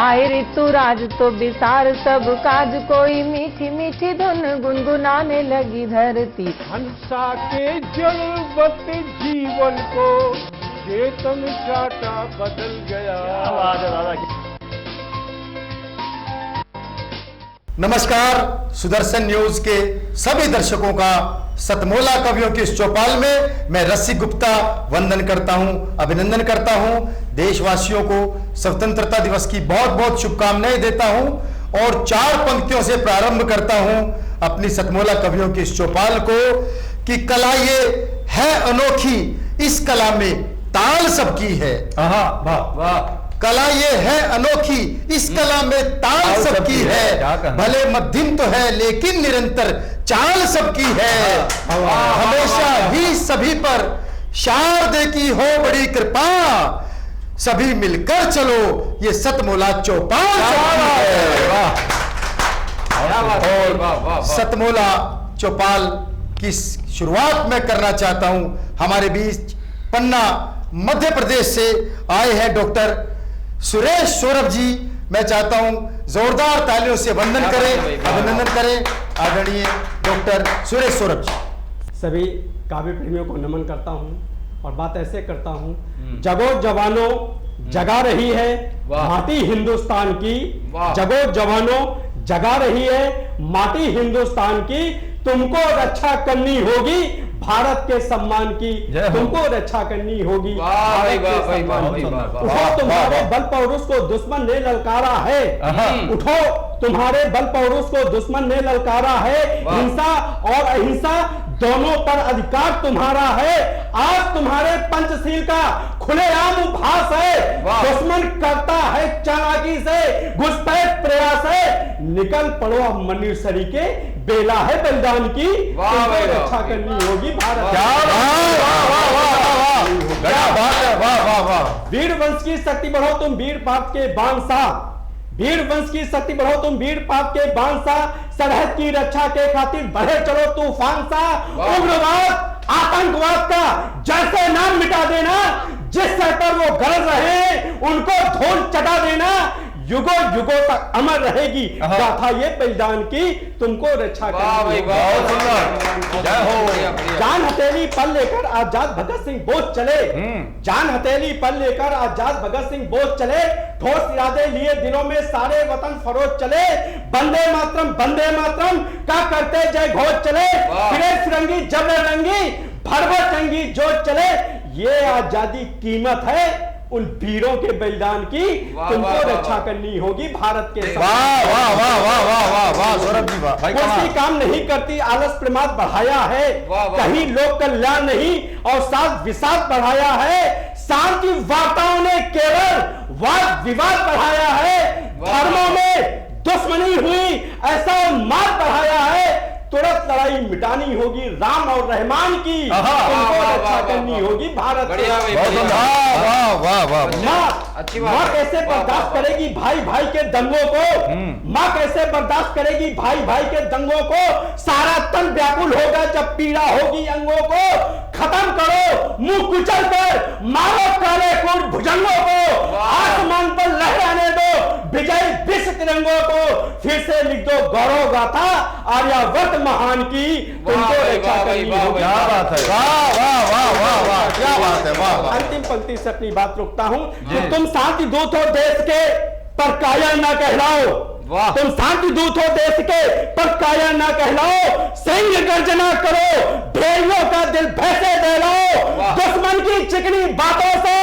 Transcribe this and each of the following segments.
आए ऋतुराज तो विसार सब काज, कोई मीठी मीठी धुन गुनगुनाने लगी धरती। हंसा के जलवत जीवन को चेतन चाटा बदल गया। नमस्कार, सुदर्शन न्यूज के सभी दर्शकों का सतमोला कवियों की इस चौपाल में मैं रसिक गुप्ता वंदन करता हूं, अभिनंदन करता हूं। देशवासियों को स्वतंत्रता दिवस की बहुत बहुत शुभकामनाएं देता हूं और 4 पंक्तियों से प्रारंभ करता हूं अपनी सतमोला कवियों की इस चौपाल को कि कला ये है अनोखी, इस कला में ताल सबकी है। वाह वाह। कला ये है अनोखी, इस कला में ताल सबकी है, भले मध्यम तो है लेकिन निरंतर चाल सबकी है। हमेशा ही सभी पर शारदे की हो बड़ी कृपा, सभी मिलकर चलो ये सतमोला चौपाल है। और सतमोला चौपाल की शुरुआत में करना चाहता हूं। हमारे बीच पन्ना मध्य प्रदेश से आए हैं डॉक्टर सुरेश सौरभ जी। मैं चाहता हूं जोरदार तालियों से वंदन करें, अभिनंदन करें आदरणीय डॉक्टर सुरेश सौरभ जी। सभी काव्य प्रेमियों को नमन करता हूं और बात ऐसे करता हूं, जगो जवानों जगा रही है माटी हिंदुस्तान की, जगो जवानों जगा रही है माटी हिंदुस्तान की, तुमको रक्षा करनी होगी भारत के सम्मान की, तुमको रक्षा करनी होगी भारत के सम्मान की। उठो तुम्हारे बल पौरुष को दुश्मन ने ललकारा है, उठो तुम्हारे बल पौरुष को दुश्मन ने ललकारा है, हिंसा और अहिंसा दोनों पर अधिकार तुम्हारा है। आज तुम्हारे पंचशील का खुलेआम उपहास है, दुश्मन करता है चालाकी से घुसपैठ प्रयास है, निकल पड़ो अब मनुष्यरी के बेला है बलिदान की, रक्षा करनी होगी भारत। वीर वंश की शक्ति बढ़ो तुम वीर पाप के बांसा, वीर वंश की शक्ति बढ़ो तुम वीर पाप के बांसा, सरहद की रक्षा के खातिर बढ़े चलो तूफान सा, उग्रवाद आतंकवाद का जैसे नाम मिटा देना, जिस सर पर वो गरज रहे उनको धूल चटा देना, युगों युगों तक अमर रहेगी गाथा ये बलिदान की, तुमको रक्षा करनी। जान हथेली पर लेकर आजाद भगत सिंह बोझ चले, जान हथेली पर लेकर आजाद भगत सिंह बोझ चले, ठोस इरादे लिए दिलों में सारे वतन फरोज चले, वंदे मातरम का करते जय घोष चले, फिरे फिरंगी जब रंगी भरभर जंगी जोश चले, ये आजादी कीमत है उन वीरों के बलिदान की, तुमको रक्षा करनी होगी भारत के। कुर्सी काम नहीं करती आलस प्रमाद बढ़ाया है, कहीं लोक कल्याण नहीं और साथ विषाद बढ़ाया है, शांति वार्ताओं ने केवल वाद विवाद बढ़ाया है, धर्मों में दुश्मनी हुई ऐसा उन्माद बढ़ाया है, तुरंत लड़ाई मिटानी होगी राम और रहमान की, तुमको रक्षा करनी होगी भारत की। माँ कैसे बर्दाश्त करेगी भाई भाई के दंगों को, माँ कैसे बर्दाश्त करेगी भाई भाई के दंगों को, सारा तन व्याकुल होगा जब पीड़ा होगी अंगों को, खत्म करो मुंह कुचल कर मारो काले कोट भुजंगों को, आसमान पर लहराने दो विजय विश्व तिरंगों को, फिर से लिख दो गौरव गाथा आर्यावर्त महान की, तुमको रक्षा करनी होगी। क्या बात है, वाह वाह वाह वाह वाह, क्या बात है, वाह। अंतिम पंक्ति से अपनी बात रोकता हूं कि तुम शांति दूत हो देश के पर कायल ना कहलाओ, तुम शांति दूत हो देश के पर कायल ना कहलाओ, सैन्य गर्जना करो भेड़ियों का दिल भैंसे दहलाओ, दुश्मन की चिकनी बातों से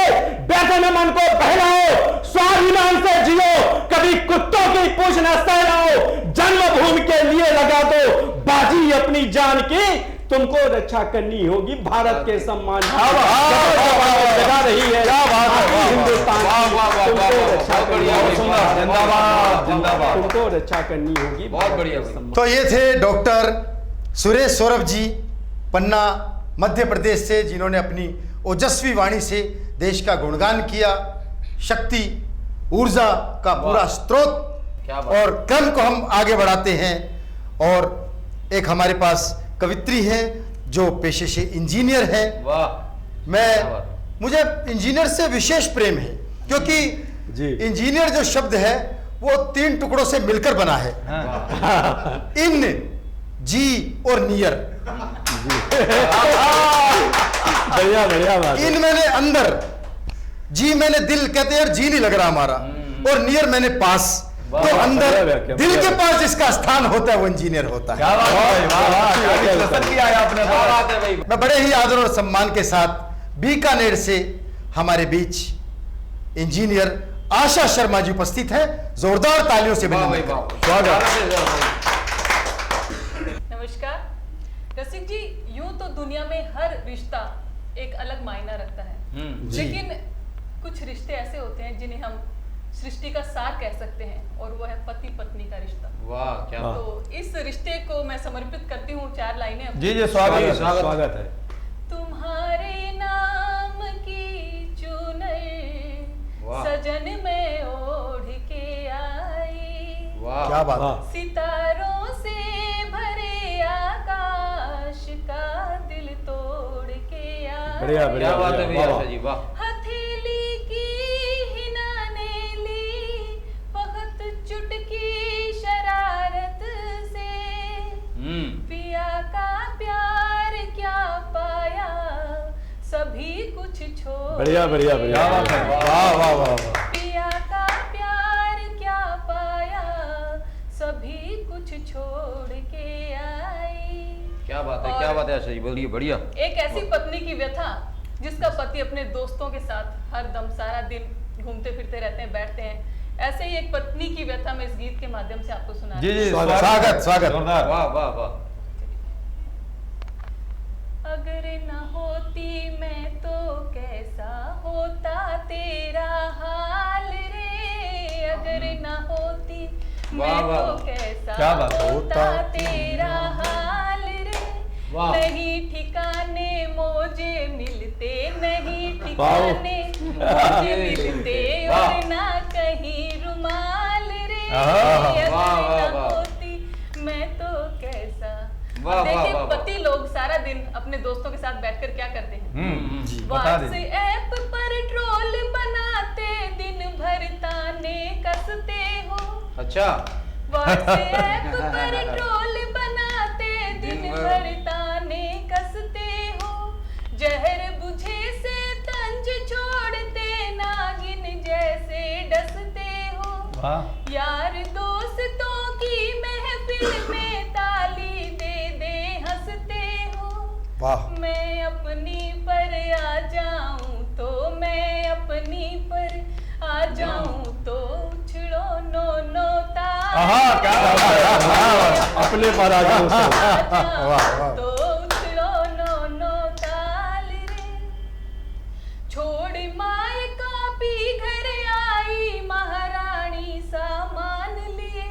बेगन मन को बहलाओ, स्वाभिमान से जियो कभी कुत्तों की पूछ न सहलाओ, जन्मभूमि के लिए लगा दो बाजी अपनी जान की, तुमको रक्षा करनी होगी भारत के सम्मान की, जगा रही है हिंदुस्तान की, तुमको रक्षा करनी होगी, तुमको रक्षा करनी होगी। बहुत बढ़िया। तो ये थे डॉक्टर सुरेश सौरभ जी पन्ना मध्य प्रदेश से, जिन्होंने अपनी ओजस्वी वाणी से देश का गुणगान किया, शक्ति ऊर्जा का पूरा स्रोत। और क्रम को हम आगे बढ़ाते हैं और एक हमारे पास कवित्री है जो पेशे से इंजीनियर है। मुझे इंजीनियर से विशेष प्रेम है क्योंकि इंजीनियर जो शब्द है वो 3 टुकड़ों से मिलकर बना है। इन, जी और नियर। बढ़िया बढ़िया बात। इन मैंने अंदर, जी मैंने दिल, कहते हैं यार जी नहीं लग रहा हमारा, और नियर मैंने पास। तो अंदर दिल के पास जिसका स्थान होता है वो इंजीनियर होता है। मैं बड़े ही आदर और सम्मान के साथ बीकानेर से हमारे बीच इंजीनियर आशा शर्मा जी उपस्थित है। जोरदार तालियों से स्वागत। नमस्कार रसिक जी। यूं तो दुनिया में हर रिश्ता एक अलग मायना रखता है, लेकिन कुछ रिश्ते ऐसे होते हैं जिन्हें हम सृष्टि का सार कह सकते हैं, और वो है पति पत्नी का रिश्ता। वाह क्या। तो इस रिश्ते को मैं समर्पित करती हूँ 4 लाइनें। जी जी स्वागत है। तुम्हारे नाम की चुनर सजन में ओढ़ के आई, वाह क्या बात। सितारों से भरे आकाश का दिल तोड़ के आई। बढ़िया बढ़िया क्या बात है भैया जी, वाह। हथेली की हिना ने ली बहुत चुटकी शरारत से, पिया का प्यार क्या पाया सभी कुछ छोड़। बढ़िया बढ़िया बढ़िया। वाह वाह वाह। पिया का प्यार क्या पाया सभी कुछ छोड़ के आई। क्या बात है, क्या बात है। सही बोलिए, बढ़िया। एक ऐसी पत्नी की व्यथा जिसका पति अपने दोस्तों के साथ हर दम सारा दिन घूमते फिरते रहते हैं, बैठते हैं, ऐसे ही एक पत्नी की व्यथा में इस गीत के माध्यम से आपको सुना। जी जी स्वागत स्वागत। वाह वाह वाह। अगर न होती मैं तो कैसा होता तेरा हाल रे, अगर न होती मैं तो कैसा होता तेरा हाल रे। नहीं ठिकाने मोजे मिलते, नहीं ठिकाने मोजे मिलते, और ना कहीं रुमाल रे, अगर न होती मैं तो कैसा। देखिए पति लोग सारा दिन अपने दोस्तों के साथ बैठकर क्या करते हैं, व्हाट्सएप पर ट्रोल बनाते, दिन भर ताने कसते हो। अच्छा। व्हाट्सएप पर ट्रोल बनाते, दिन भर ताने कसते हो। जहर बुझे से तंज छोड़ते, नागिन जैसे डसते हो। यार दोस्तों की महफिल में ताली दे दे हंसते हो। वाह। मैं अपनी पर आ जाऊं तो, मैं अपनी पर आ जाऊं तो उछलो नो नो ताल। अपने पर आ जाओ तो उछलो नो नो ताल रे। छोड़ माए कापी घर आई, महारानी सामान लिए।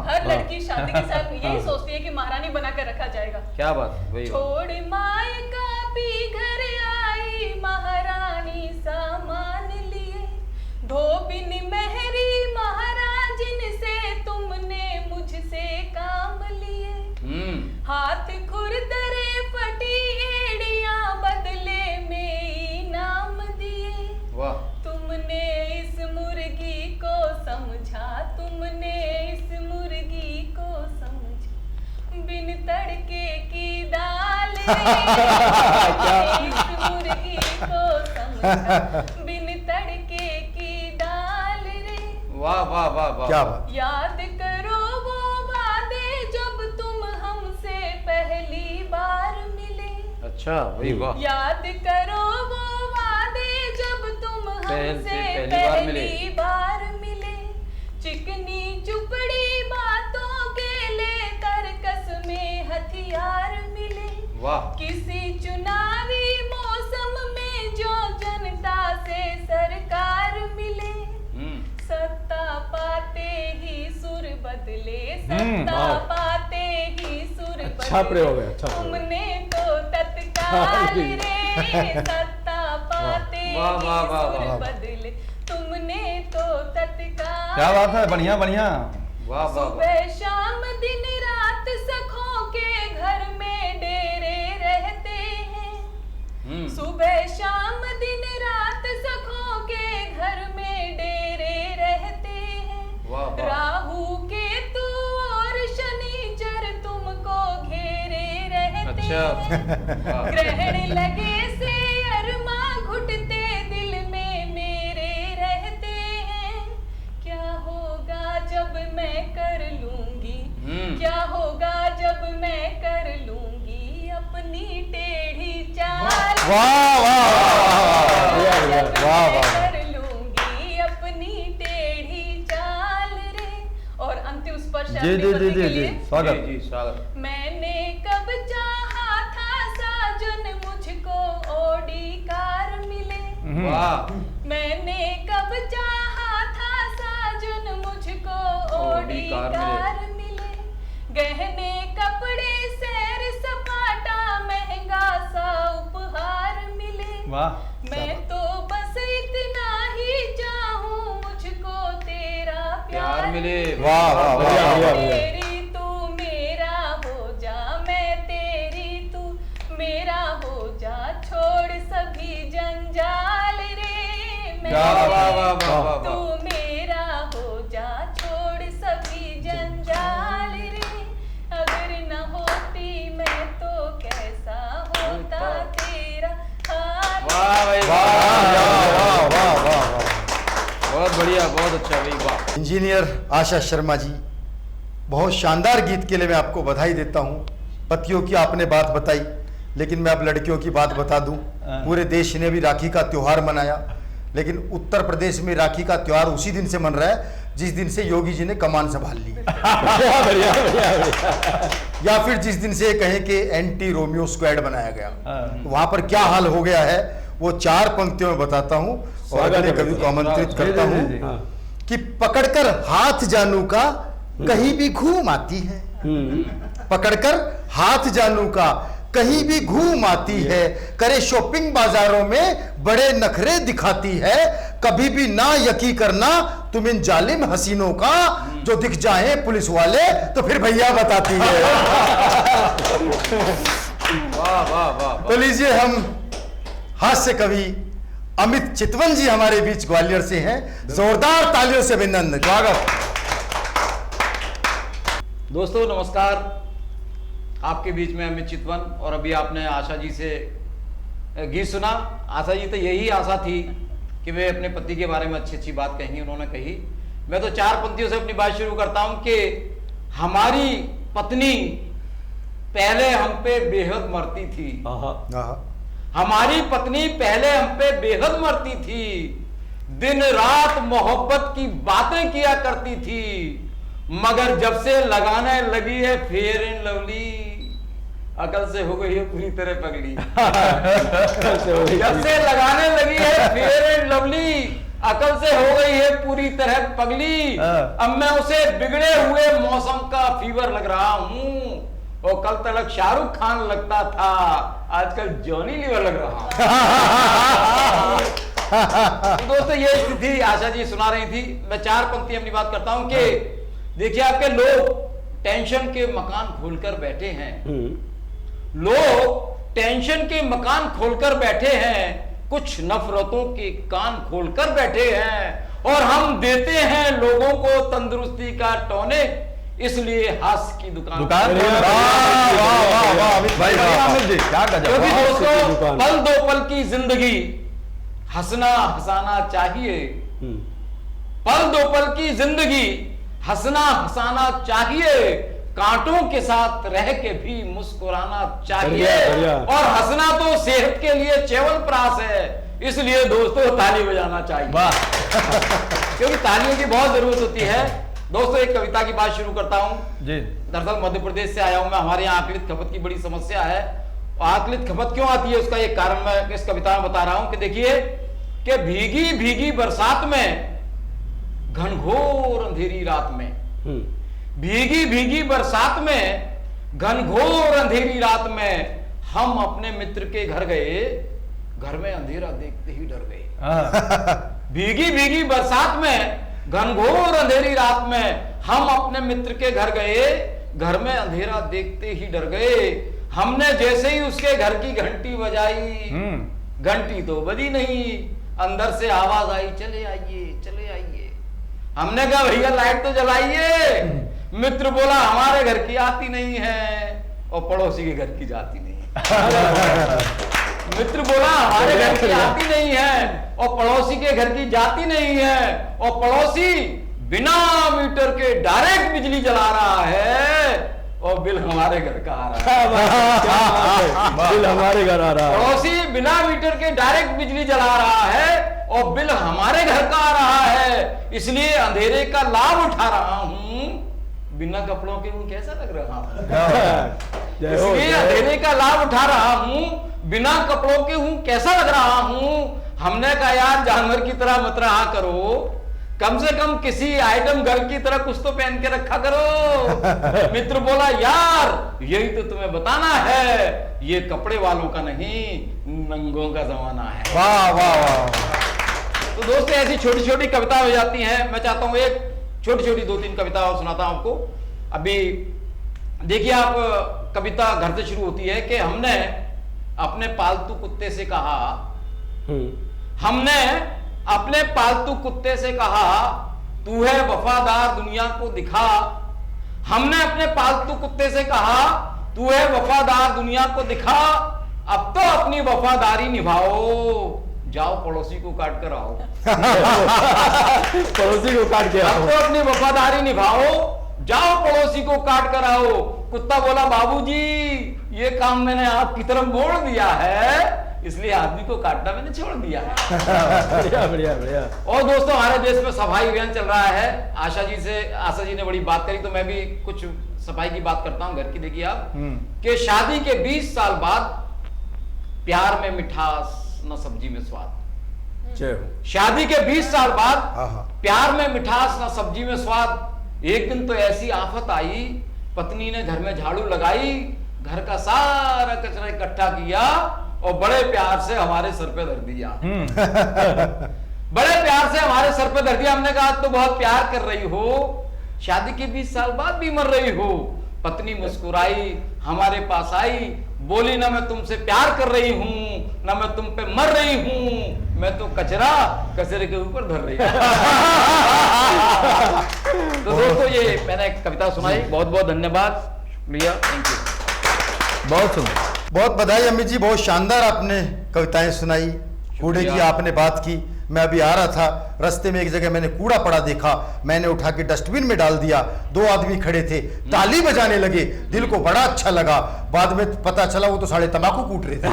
हर लड़की शादी के साथ यही सोचती है कि महारानी बनाकर रखा जाएगा। क्या बात है। छोड़ माए कापी घर आई, महारानी सामान लिए। धोबिन मेहरी महाराजिन से तुमने मुझसे काम लिए। हाथ खुरदरे फटी एड़ियां बदले में इनाम दिए। वाह। तुमने इस मुर्गी को समझा, तुमने इस मुर्गी को समझा, बिन तड़के की दाल रे। इस मुर्गी को समझा, बिन तड़के की दाल रे। वाह वाह वाह वाह। क्या बात। याद करो वो वादे जब तुम हमसे पहली बार मिले। अच्छा भाई वाह। याद करो वो वादे जब तुम हमसे पहली बार मिले। चिकनी चुपड़ी बातों के लेकर कसमें हथियार मिले। वाह। किसी चुनावी मौसम में जो जनता से सरकार मिले। सत्ता पाते ही सुर बदले, सत्ता पाते ही सुर बदले। अच्छा प्रयोग है, अच्छा प्रयोग। तुमने तो तत्काल रे, सत्ता पाते ही सुर बदले, तुमने तो तत्काल। क्या बात है, बढ़िया बढ़िया। वाह वाह। सुबह शाम दिन रात सखों के घर में डेरे रहते हैं। सुबह शाम दिन रात सखों के घर में डेरे रहते हैं। गजब। ग्रहण लगे से अरमा घुटते दिल में मेरे रहते हैं, क्या होगा जब मैं कर लूंगी, क्या होगा जब मैं कर लूंगी अपनी टेढ़ी चाल। वाह वाह जब वाह मैं वाह। कर लूंगी अपनी टेढ़ी चाल रे। और अंतिम स्पर्श जी अपने जी पति जी के जी लिए। जी स्वागत जी स्वागत। मैंने कब चाहा था साजन मुझको ओडी कार मिले, वाह मैंने कब चाहा था साजन मुझको ओडी कार कार मिले, गहने कपड़े सैर सपाटा महंगा सा उपहार मिले। वाह मैं तो बस इतना ही चाहूं मुझको तेरा प्यार मिले। वाह वाह वाह वाह वाह। तेरी तू मेरा हो जा, मैं तेरी तू मेरा हो जा, छोड़ सभी जंजाल रे। मैं वाह वाह वाह वाह वाह तू वाह। मेरा हो जा, छोड़ सभी जंजाल रे। अगर न होती मैं तो कैसा होता तेरा हाल। वाह भाई वाह वाह वाह वाह वाह। बहुत बढ़िया बहुत अच्छा भाई वाह। इंजीनियर आशा शर्मा जी, बहुत शानदार गीत के लिए मैं आपको बधाई देता हूँ। पतियों की आपने बात बताई, लेकिन मैं अब लड़कियों की बात बता दूं। पूरे देश ने भी राखी का त्योहार मनाया, लेकिन उत्तर प्रदेश में राखी का त्योहार उसी दिन से मन रहा है जिस दिन से योगी जी ने कमान संभाल ली, या फिर जिस दिन से कहें कि एंटी रोमियो स्क्वाड बनाया गया। वहां पर क्या हाल हो गया है वो 4 पंक्तियों में बताता हूं और अगले कवि को आमंत्रित करता हूं कि पकड़कर हाथ जानू का कहीं भी घूम आती है, पकड़कर हाथ जानू का कहीं भी घूम आती है, करे शॉपिंग बाजारों में बड़े नखरे दिखाती है, कभी भी ना यकीन करना तुम इन जालिम हसीनों का, जो दिख जाए पुलिस वाले तो फिर भैया बताती है। वाह वाह वाह। तो लीजिए हम हास्य कवि अमित चितवन जी हमारे बीच ग्वालियर से हैं, जोरदार तालियों से अभिनंदन स्वागत। दोस्तों नमस्कार, आपके बीच में अमित चितवन। और अभी आपने आशा जी से गीत सुना। आशा जी तो यही आशा थी कि वे अपने पति के बारे में अच्छी अच्छी बात कहेंगी, उन्होंने कही। मैं तो 4 पंक्तियों से अपनी बात शुरू करता हूं कि हमारी पत्नी पहले हम पे बेहद मरती थी, हमारी पत्नी पहले हम पे बेहद मरती थी, दिन रात मोहब्बत की बातें किया करती थी, मगर जब से लगाने लगी है फेयर एंड लवली, अकल से हो गई है पूरी तरह पगली। जब से लगाने लगी है फेयर एंड लवली, अकल से हो गई है पूरी तरह पगली। अब मैं उसे बिगड़े हुए मौसम का फीवर लग रहा हूं, और कल तक शाहरुख खान लगता था, आजकल जॉनी लीवर लग रहा। तो दोस्तों ये स्थिति आशा जी सुना रही थी। मैं 4 पंक्ति अपनी बात करता हूं कि देखिए आपके लोग टेंशन के मकान खोलकर बैठे हैं, लोग टेंशन के मकान खोलकर बैठे हैं, कुछ नफरतों के कान खोलकर बैठे हैं, और हम देते हैं लोगों को तंदुरुस्ती का टॉनिक, इसलिए हास्य की दुकान क्योंकि दोस्तों पल दो पल की जिंदगी, हंसना हंसाना चाहिए, पल दो पल की जिंदगी, हंसना हंसाना चाहिए, कांटों के साथ रह के भी मुस्कुराना चाहिए, और हंसना तो सेहत के लिए च्यवनप्राश है, इसलिए दोस्तों ताली बजाना चाहिए। क्योंकि तालियों की बहुत जरूरत होती है। दोस्तों एक कविता की बात शुरू करता हूं जी। दरअसल मध्य प्रदेश से आया हूं मैं, हमारे यहाँ आकलित खपत की बड़ी समस्या है। आकलित खपत क्यों आती है उसका एक कारण मैं इस कविता में बता रहा हूं कि देखिए कि भीगी भीगी बरसात में, घनघोर अंधेरी रात में, भीगी भीगी बरसात में, घनघोर अंधेरी रात में, हम अपने मित्र के घर गए, घर में अंधेरा देखते ही डर गए। भीगी भीगी बरसात में, घनघोर अंधेरी रात में, हम अपने मित्र के घर गए, घर में अंधेरा देखते ही डर गए। हमने जैसे ही उसके घर की घंटी बजाई, घंटी तो बजी नहीं, अंदर से आवाज आई चले आइए चले आइए। हमने कहा भैया लाइट तो जलाइए। मित्र बोला हमारे घर की आती नहीं है, और पड़ोसी के घर की जाती नहीं है। मित्र बोला हमारे घर की आती नहीं है और पड़ोसी के घर की जाती नहीं है, और पड़ोसी बिना मीटर के डायरेक्ट बिजली जला रहा है और बिल हमारे घर का आ रहा है। बिल हमारे घर आ रहा है। पड़ोसी बिना मीटर के डायरेक्ट बिजली जला रहा है और बिल हमारे घर का आ रहा है, इसलिए अंधेरे का लाभ उठा रहा हूं, बिना कपड़ों के हूं कैसा लग रहा हूं, इसलिए अंधेरे का लाभ उठा रहा हूं, बिना कपड़ों के हूं कैसा लग रहा हूं। हमने कहा यार जानवर की तरह मत रहा करो, कम से कम किसी आइटम गर्ल की तरह कुछ तो पहन के रखा करो। मित्र बोला यार यही तो तुम्हें बताना है, ये कपड़े वालों का नहीं नंगों का जमाना है। वाह वाह वाह। तो दोस्तों ऐसी छोटी छोटी कविता हो जाती हैं। मैं चाहता हूं एक छोटी छोटी 2-3 कविता और सुनाता हूं आपको। अभी देखिए आप, कविता घर से शुरू होती है कि हमने अपने पालतू कुत्ते से कहा, हमने अपने पालतू कुत्ते से कहा तू है वफादार दुनिया को दिखा। हमने अपने पालतू कुत्ते से कहा तू है वफादार दुनिया को दिखा, अब तो अपनी वफादारी निभाओ, जाओ पड़ोसी को काट कर आओ। पड़ोसी को काट के आओ। अब तो अपनी वफादारी निभाओ, जाओ पड़ोसी को काट कर आओ। कुत्ता बोला बाबूजी ये काम मैंने आपकी तरफ मोड़ दिया है, इसलिए आदमी को काटना मैंने छोड़ दिया है। बढ़िया बढ़िया बढ़िया। और दोस्तों हमारे देश में सफाई अभियान चल रहा है। आशा जी ने बड़ी बात करी तो मैं भी कुछ सफाई की बात करता हूं घर की। देखिए आप कि शादी के 20 साल बाद प्यार में मिठास न सब्जी में स्वाद। शादी के 20 साल बाद प्यार में मिठास न सब्जी में स्वाद। एक दिन तो ऐसी आफत आई, पत्नी ने घर में झाड़ू लगाई, घर का सारा कचरा इकट्ठा किया और बड़े प्यार से हमारे सर पे धर दिया। बड़े प्यार से हमारे सर पे धर दिया। हमने कहा तो बहुत प्यार कर रही हो, शादी के 20 साल बाद भी मर रही हो। पत्नी मुस्कुराई, हमारे पास आई, बोली ना मैं तुमसे प्यार कर रही हूं ना मैं तुम पे मर रही हूं, मैं तो कचरे के ऊपर धर रही हूं। तो दोस्तों ये मैंने एक कविता सुनाई, बहुत बहुत धन्यवाद, शुक्रिया, थैंक यू। बहुत सुंदर, बहुत बधाई अमित जी, बहुत शानदार आपने कविताएं सुनाई। कूड़े की आपने बात की, मैं अभी आ रहा था, रास्ते में एक जगह मैंने कूड़ा पड़ा देखा, मैंने उठा के डस्टबिन में डाल दिया। 2 आदमी खड़े थे, ताली बजाने लगे, दिल को बड़ा अच्छा लगा। बाद में पता चला वो तो साले तंबाकू कूट रहे थे।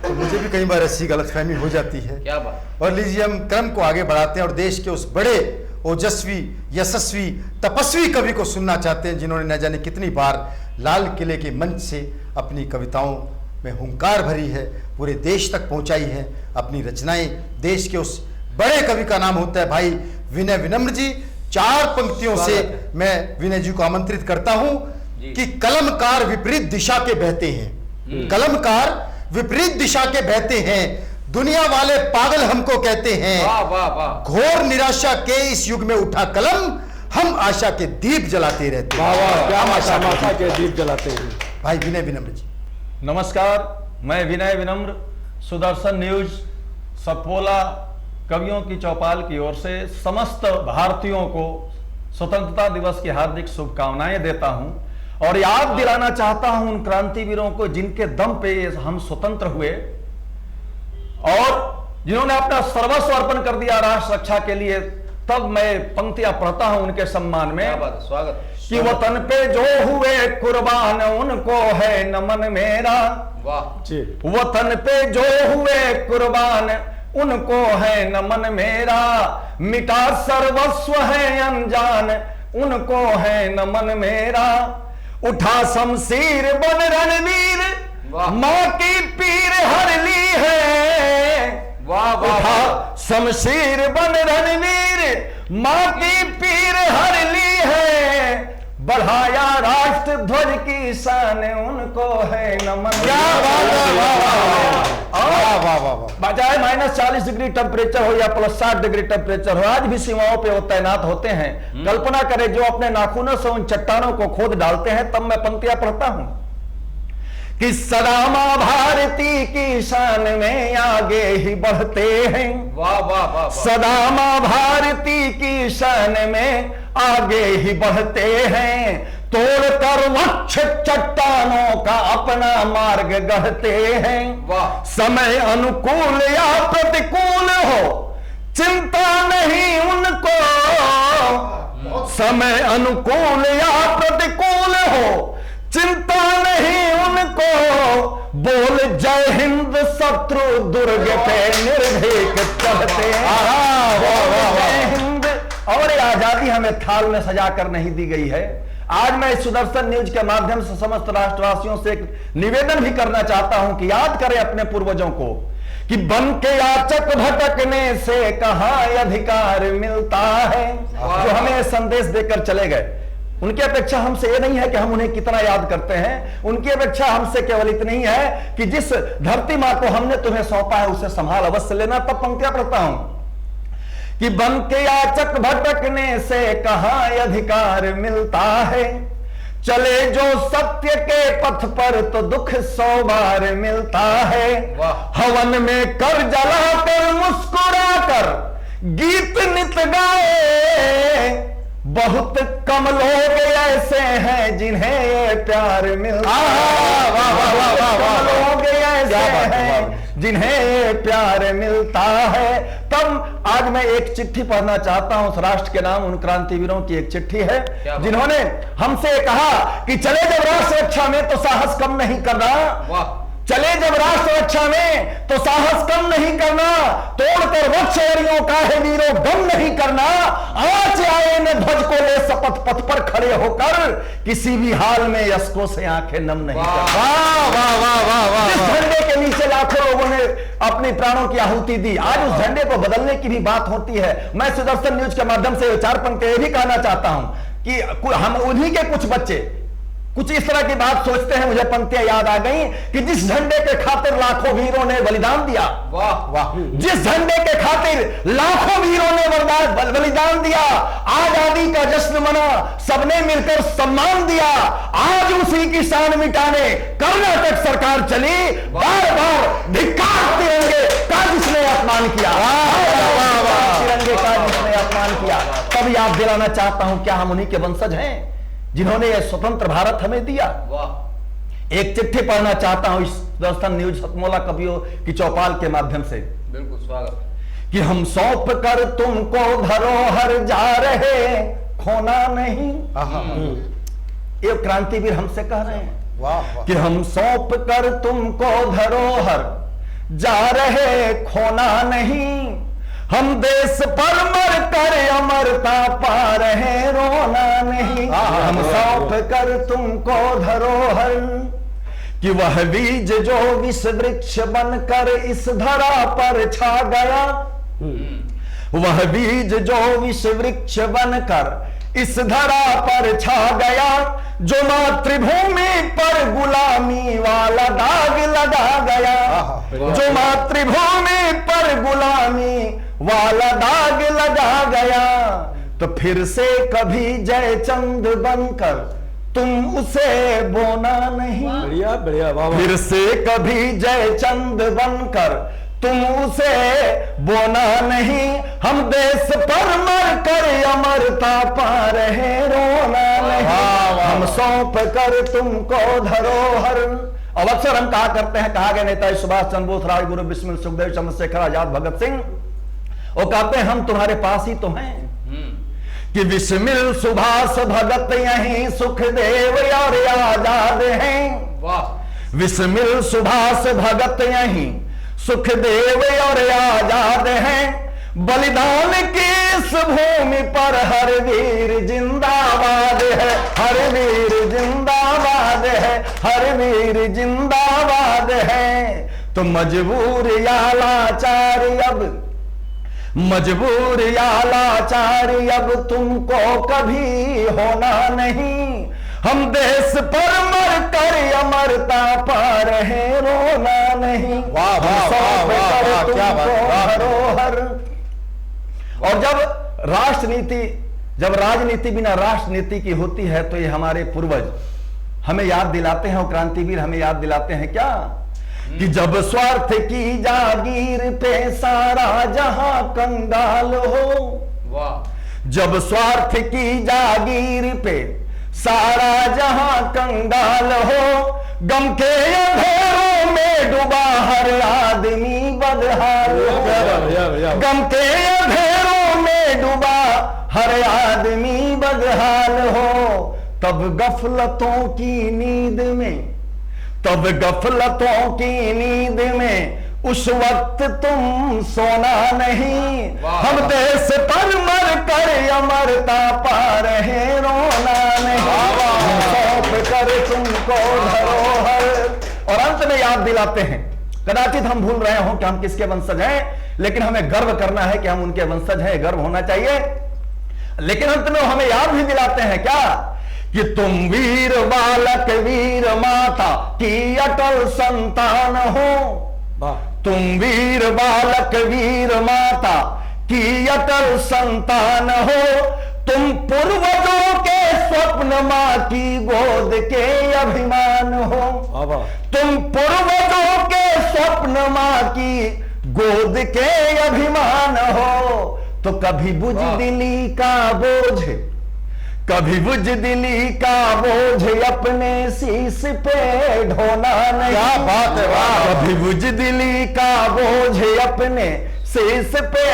तो मुझे भी कई बार ऐसी गलतफहमी हो जाती है। क्या बात। और लीजिए हम क्रम को आगे बढ़ाते हैं और देश के उस बड़े ओजस्वी, यशस्वी, तपस्वी कवि को सुनना चाहते हैं जिन्होंने न जाने कितनी बार लाल किले के मंच से अपनी कविताओं में हुंकार भरी है, पूरे देश तक पहुंचाई है अपनी रचनाएं। देश के उस बड़े कवि का नाम होता है भाई विनय विनम्र जी। 4 पंक्तियों से मैं विनय जी को आमंत्रित करता हूं कि कलमकार विपरीत दिशा के बहते हैं, कलमकार विपरीत दिशा के बहते हैं, दुनिया वाले पागल हमको कहते हैं। वाह वाह वाह। घोर निराशा के इस युग में उठा कलम, हम आशा के दीप जलाते रहते हैं। वाह वाह, क्या आशा के दीप जलाते हैं भाई विनय विनम्र जी। नमस्कार, मैं विनय विनम्र सुदर्शन न्यूज सपोला कवियों की चौपाल की ओर से समस्त भारतीयों को स्वतंत्रता दिवस की हार्दिक शुभकामनाएं देता हूं और याद दिलाना चाहता हूं उन क्रांतिवीरों को जिनके दम पे हम स्वतंत्र हुए और जिन्होंने अपना सर्वस्व अर्पण कर दिया राष्ट्र रक्षा के लिए। तब मैं पंक्तियां पढ़ता हूं उनके सम्मान में। स्वागत। कि वतन पे जो हुए कुर्बान उनको है नमन मेरा। वाह। वतन पे जो हुए कुर्बान उनको है नमन मेरा, मिटा सर्वस्व है अनजान उनको है नमन मेरा। उठा शमशीर बन रणवीर, मां की पीर हर ली है। वाह वाह। उठा शमशीर बन रणवीर, मां की पीर हर ली है। बढ़ाया राष्ट्र ध्वज की शान उनको है नमन। बजाय -40 डिग्री टेम्परेचर हो या +60 डिग्री टेम्परेचर हो, आज भी सीमाओं पे वो तैनात होते हैं। कल्पना करें जो अपने नाखूनों से उन चट्टानों को खोद डालते हैं। तब मैं पंक्तियां पढ़ता हूं कि सदा मां भारती की शान में आगे ही बढ़ते हैं। वाह वाह वाह। सदा मां भारती की शान में आगे ही बढ़ते हैं। तोड़कर वृक्ष चट्टानों का अपना मार्ग गढ़ते हैं। वाह। समय अनुकूल या प्रतिकूल हो चिंता नहीं उनको, समय अनुकूल या प्रतिकूल हो चिंता नहीं उनको, बोल जय हिंद शत्रु दुर्ग पे निर्भीक चढ़ते हैं। जय हिंद। और ये आजादी हमें थाल में सजा कर नहीं दी गई है। आज मैं इस सुदर्शन न्यूज के माध्यम से समस्त राष्ट्रवासियों से एक निवेदन भी करना चाहता हूं कि याद करें अपने पूर्वजों को कि बन के याचक भटकने से कहां अधिकार मिलता है। जो हमें संदेश देकर चले गए, उनकी अपेक्षा हमसे ये नहीं है कि हम उन्हें कितना याद करते हैं, उनकी अपेक्षा हमसे केवल इतनी है कि जिस धरती मां को हमने तुम्हें सौंपा है उसे संभाल अवश्य लेना। तब पंक्तियां पढ़ता हूं कि बन के याचक भटकने से कहां अधिकार मिलता है, चले जो सत्य के पथ पर तो दुख 100 बार मिलता है। हवन में कर जलाकर मुस्कुराकर गीत नित गाए, बहुत कम लोग ऐसे हैं जिन्हें ये प्यार मिलता है। लोग ऐसे हैं जिन्हें ये प्यार मिलता है। तब आज मैं एक चिट्ठी पढ़ना चाहता हूं उस राष्ट्र के नाम, उन क्रांतिवीरों की एक चिट्ठी है जिन्होंने हमसे कहा कि चले जब राष्ट्र रक्षा में तो साहस कम नहीं करना, चले जब राष्ट्र रक्षा में तो साहस कम नहीं करना, तोड़कर वृक्ष एरियों का है वीरों गम नहीं करना, आज आए न ध्वज को ले शपथ पथ पर खड़े होकर किसी भी हाल में यशकों से आंखें नम नहीं करना। इस झंडे के नीचे लाखों लोगों ने अपने प्राणों की आहुति दी, आज उस झंडे को बदलने की भी बात होती है। मैं सुदर्शन न्यूज के माध्यम से चार पंक्तियां ये भी कहना चाहता हूं कि हम उन्हीं के कुछ बच्चे कुछ इस तरह की बात सोचते हैं। मुझे पंक्तियां याद आ गई कि जिस झंडे के खातिर लाखों वीरों ने बलिदान दिया, वाह वाह, जिस झंडे के खातिर लाखों वीरों ने बलिदान दिया, आजादी का जश्न मना, सबने मिलकर सम्मान दिया, आज उसी की शान मिटाने कर्नाटक सरकार चली। बार बार धिक्कार तिरंगे का जिसने अपमान किया, तिरंगे का जिसने अपमान किया। तब याद दिलाना चाहता हूं क्या हम उन्हीं के वंशज हैं जिन्होंने यह स्वतंत्र भारत हमें दिया। एक चिट्ठी पढ़ना चाहता हूं इस सुदर्शन न्यूज सतमोला कवियों की चौपाल के माध्यम से। बिल्कुल स्वागत। कि हम सौंप कर तुमको धरोहर जा रहे खोना नहीं। ये क्रांतिवीर हमसे कह रहे हैं कि हम सौंप कर तुमको धरोहर जा रहे खोना नहीं, हम देश पर मर कर अमरता पा रहे रोना नहीं। हम सौंप कर तुमको धरोहर कि वह बीज जो विष वृक्ष बनकर इस धरा पर छा गया, वह बीज जो विष वृक्ष बनकर इस धरा पर छा गया, जो मातृभूमि पर गुलामी वाला दाग लगा गया, जो मातृभूमि पर गुलामी वाला दाग लगा गया, तो फिर से कभी जयचंद बनकर तुम उसे बोना नहीं। बढ़िया बढ़िया, वाह वाह। फिर से कभी जयचंद बनकर तुम उसे बोना नहीं, हम देश पर मर कर अमरता पा रहे रोना नहीं। हम सौंप कर तुमको धरोहर। अब अक्सर हम कहा करते हैं, कहा गया नेता सुभाष चंद्र बोस, राजगुरु बिस्मिल, सुखदेव, चंद्रशेखर आजाद, भगत सिंह, वो कहते हैं हम तुम्हारे पास ही तो हैं। कि बिस्मिल, सुभाष, भगत यहीं सुखदेव और आजाद हैं। वाह। बिस्मिल, सुभाष, भगत यहीं सुखदेव और आजाद हैं, बलिदान की इस भूमि पर हर वीर जिंदाबाद है, हर वीर जिंदाबाद है, हर वीर जिंदाबाद है। तो मजबूर या लाचार अब, मजबूर या लाचार अब तुमको कभी होना नहीं, हम देश पर मर कर अमरता पा रहे रोना नहीं। वाह वाह वाह, क्या बात। धरोहर। और जब राष्ट्रनीति, जब राजनीति बिना राष्ट्रनीति की होती है तो ये हमारे पूर्वज हमें याद दिलाते हैं, और क्रांतिवीर हमें याद दिलाते हैं क्या कि जब स्वार्थ की जागीर पे सारा जहां कंगाल हो। वाह। जब स्वार्थ की जागीर पे सारा जहां कंगाल हो, गम के अंधेरों में डूबा हर आदमी बदहाल हो, गम के अंधेरों में डूबा हर आदमी बदहाल हो। तब गफलतों की नींद में, तब गफलतों की नींद में उस वक्त तुम सोना नहीं, हम देश पर मर कर अमरता पा रहे रोना नहीं, सौंप कर तुमको धरोहर। और अंत में याद दिलाते हैं, कदाचित हम भूल रहे हो कि हम किसके वंशज हैं, लेकिन हमें गर्व करना है कि हम उनके वंशज हैं, गर्व होना चाहिए। लेकिन अंत में हमें याद भी दिलाते हैं क्या कि तुम वीर बालक वीर माता की अटल संतान हो, तुम वीर बालक वीर माता की अटल संतान हो, तुम पूर्वजों के स्वप्न मां की गोद के अभिमान हो, तुम पूर्वजों के स्वप्न मां की गोद के अभिमान हो। तो कभी बुज़दिली का बोझ, कभी बुज़दिली का बोझ अपने शीश पे ढोना नहीं, क्या बात है वाह, कभी बुज़दिली का बोझ अपने शीश पे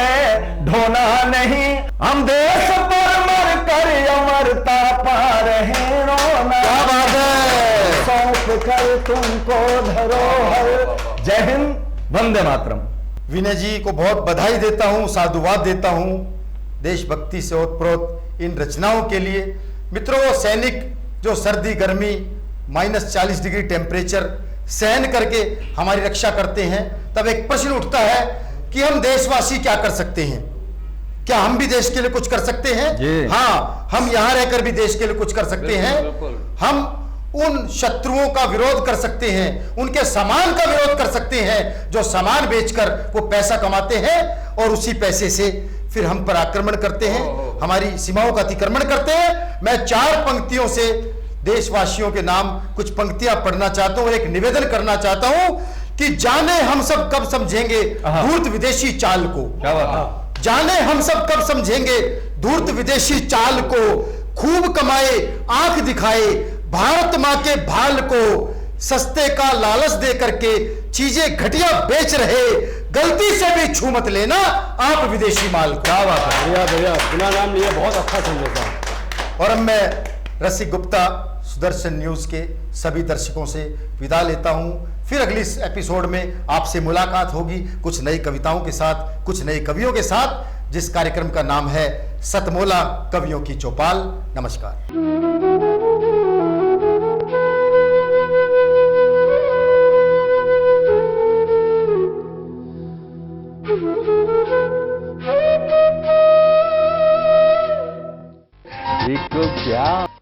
ढोना नहीं, हम देश पर मर कर अमरता पा रहे रोना, क्या बात है, सौंप कर तुमको धरोहर। जय हिंद, वंदे मातरम। विनय जी को बहुत बधाई देता हूं, साधुवाद देता हूं देशभक्ति से ओतप्रोत इन रचनाओं के लिए। मित्रों, वो सैनिक जो सर्दी गर्मी -40 डिग्री टेम्परेचर सहन करके हमारी रक्षा करते हैं, तब एक प्रश्न उठता है कि हम देशवासी क्या कर सकते हैं? क्या हम भी देश के लिए कुछ कर सकते हैं? हाँ, हम यहां रहकर भी देश के लिए कुछ कर सकते हैं। हम उन शत्रुओं का विरोध कर सकते हैं, उनके सामान का विरोध कर सकते हैं जो सामान बेचकर वो पैसा कमाते हैं और उसी पैसे से फिर हम पर आक्रमण करते हैं, हमारी सीमाओं का अतिक्रमण करते हैं। मैं 4 पंक्तियों से देशवासियों के नाम कुछ पंक्तियां पढ़ना चाहता हूं और एक निवेदन करना चाहता हूं कि जाने हम सब कब समझेंगे धूर्त विदेशी चाल को, जाने हम सब कब समझेंगे धूर्त विदेशी चाल को, खूब कमाए आंख दिखाए भारत मां के भाल को, सस्ते का लालच दे करके चीजें घटिया बेच रहे, गलती से भी छू मत लेना आप विदेशी माल को। क्या बात है, बढ़िया बढ़िया, बिना नाम लिए बहुत अच्छा संदेश है। और अब मैं रसिक गुप्ता सुदर्शन न्यूज के सभी दर्शकों से विदा लेता हूं। फिर अगली एपिसोड में आपसे मुलाकात होगी कुछ नई कविताओं के साथ, कुछ नए कवियों के साथ, जिस कार्यक्रम का नाम है सतमोला कवियों की चौपाल। नमस्कार।